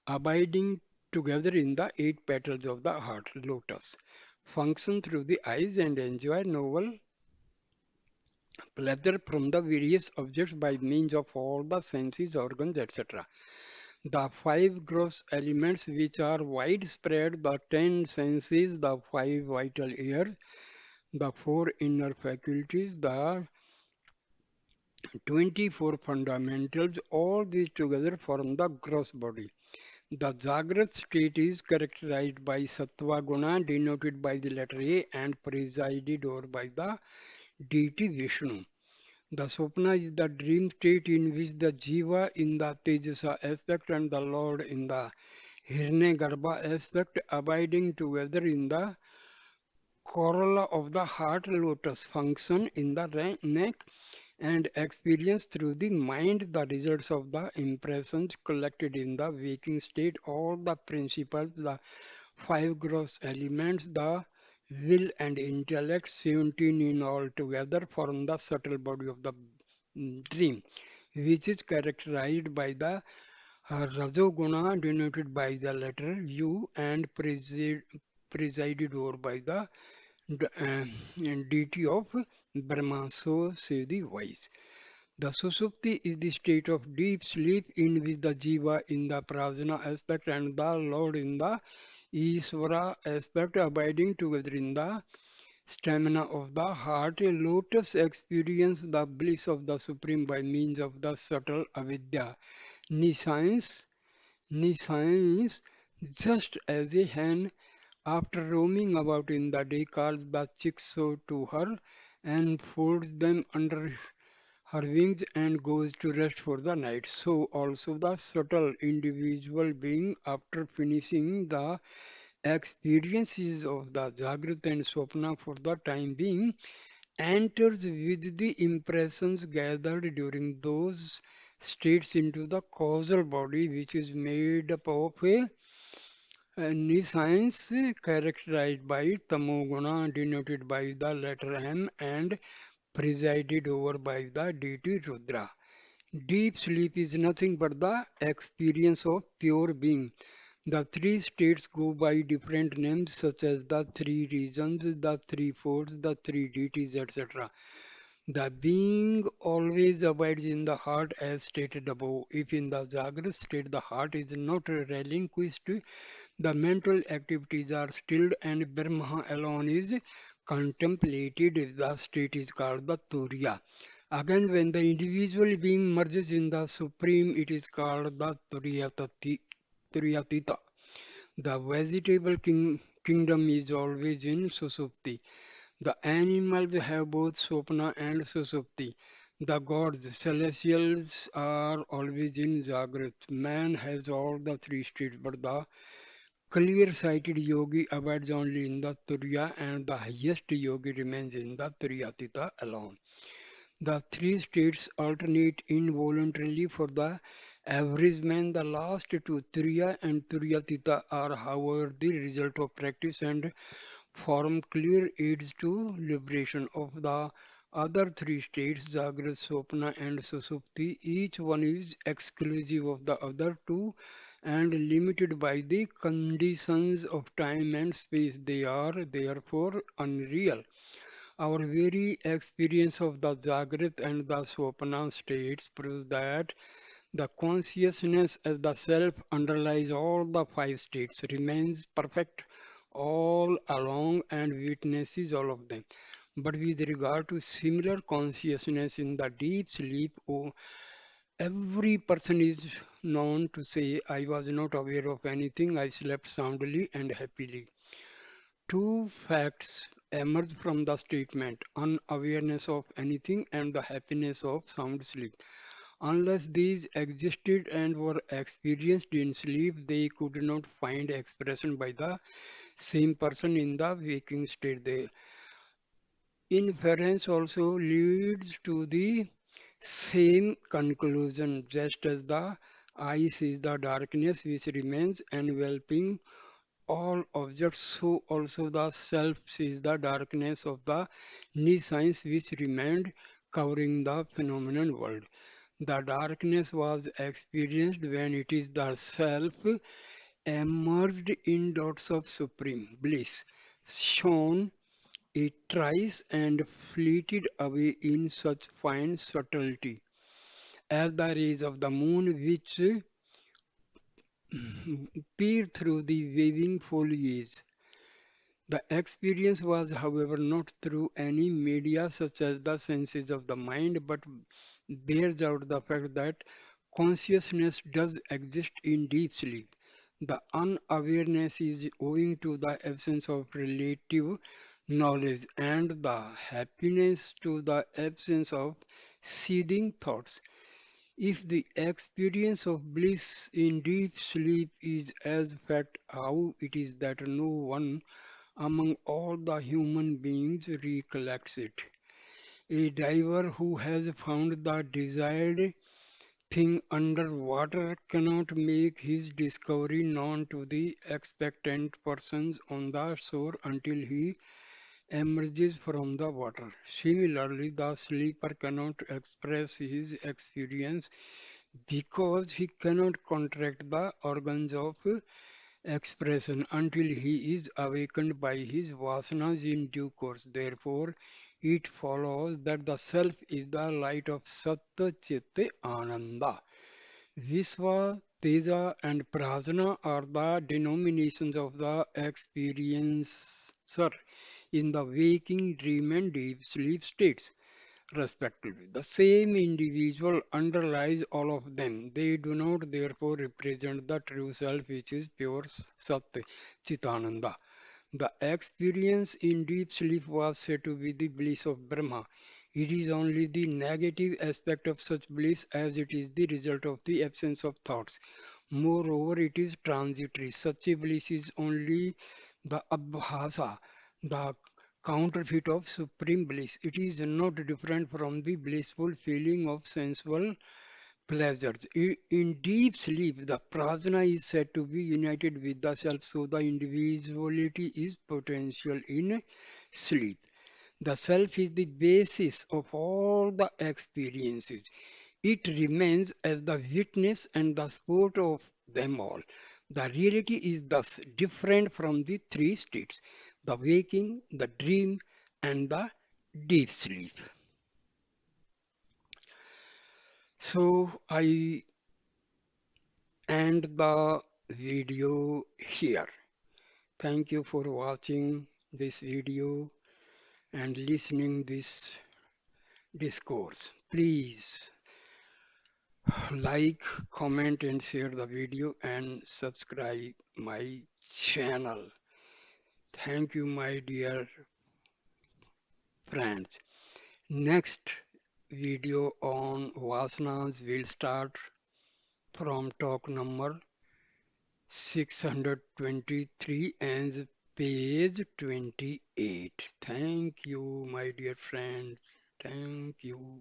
abiding together in the eight petals of the heart, lotus. Function through the eyes and enjoy novel pleasure from the various objects by means of all the senses, organs, etc. The five gross elements which are widespread, the 10 senses, the five vital ears, the four inner faculties, the 24 fundamentals, all these together form the gross body. The Jagrat state is characterized by Sattva Guna denoted by the letter A and presided over by the deity Vishnu. The Swapna is the dream state in which the Jiva in the Tejasa aspect and the Lord in the Hiranyagarbha aspect abiding together in the corolla of the heart lotus function in the neck and experience through the mind the results of the impressions collected in the waking state, all the principles, the five gross elements, the will and intellect, 17 in all together form the subtle body of the dream, which is characterized by the Rajoguna denoted by the letter U and presided over by the deity of Brahma, so say the wise. The Susupti is the state of deep sleep in which the Jiva in the Prajna aspect and the Lord in the Isvara aspect abiding together in the stamina of the heart. A lotus experience the bliss of the Supreme by means of the subtle avidya. Nescience, nescience, just as a hen after roaming about in the day calls the chicks so to her and folds them under her wings and goes to rest for the night. So also the subtle individual being after finishing the experiences of the Jagrat and Swapna for the time being enters with the impressions gathered during those states into the causal body which is made up of a nescience characterized by tamoguna denoted by the letter M and presided over by the deity Rudra. Deep sleep is nothing but the experience of pure being. The three states go by different names such as the three regions, the three forts, the three deities, etc. The being always abides in the heart as stated above. If in the Jagrat state the heart is not relinquished, the mental activities are stilled and Brahma alone is contemplated. The state is called the Turiya. Again, when the individual being merges in the Supreme, it is called the Turiyatita. The vegetable kingdom is always in Susupti. The animals have both Swapna and Susupti. The gods, celestials are always in Jagrat. Man has all the three states, but the clear-sighted yogi abides only in the Turiya and the highest yogi remains in the Turiyatita alone. The three states alternate involuntarily for the average man. The last two, Turiya and Turiyatita, are however the result of practice and form clear aids to liberation of the other three states, Jagrat, Swapna and Susupti. Each one is exclusive of the other two and limited by the conditions of time and space. They are therefore unreal. Our very experience of the Jagrat and the Swapana states proves that The consciousness as the self underlies all the five states, remains perfect all along and witnesses all of them. But with regard to similar consciousness in the deep sleep, oh, every person is known to say, I was not aware of anything, I slept soundly and happily. Two facts emerge from the statement unawareness of anything and the happiness of sound sleep. Unless these existed and were experienced in sleep, they could not find expression by the same person in the waking state. The inference also leads to the same conclusion, just as the eye sees the darkness which remains enveloping all objects, so also the self sees the darkness of the nescience which remained covering the phenomenon world. The darkness was experienced when it is the self emerged in dots of supreme bliss, shone it thrice and fleeted away in such fine subtlety as the rays of the moon which peer through the waving foliage. The experience was, however, not through any media such as the senses of the mind, but bears out the fact that consciousness does exist in deep sleep. The unawareness is owing to the absence of relative knowledge and the happiness to the absence of seething thoughts. If the experience of bliss in deep sleep is as fact, how it is that no one among all the human beings recollects it. A diver who has found the desired thing under water cannot make his discovery known to the expectant persons on the shore until he emerges from the water. Similarly, the sleeper cannot express his experience because he cannot contract the organs of expression until he is awakened by his vasanas in due course. Therefore, it follows that the self is the light of Satta Chitta Ananda. Visva, Teja, and Prajna are the denominations of the experiencer in the waking, dream, and deep sleep states respectively. The same individual underlies all of them. They do not therefore represent the true self which is pure Sat Chitananda. The experience in deep sleep was said to be the bliss of Brahma. It is only the negative aspect of such bliss as it is the result of the absence of thoughts. Moreover, it is transitory. Such a bliss is only the abhasa, the counterfeit of supreme bliss. It is not different from the blissful feeling of sensual pleasures. In deep sleep, the prajna is said to be united with the self, so the individuality is potential in sleep. The self is the basis of all the experiences. It remains as the witness and the sport of them all. The reality is thus different from the three states the waking, the dream, and the deep sleep. So I end the video here. Thank you for watching this video and listening this discourse. Please like, comment and share the video and subscribe my channel. Thank you my dear friends. Next video on Vasanas will start from talk number 623 and page 28. Thank you, my dear friends. Thank you.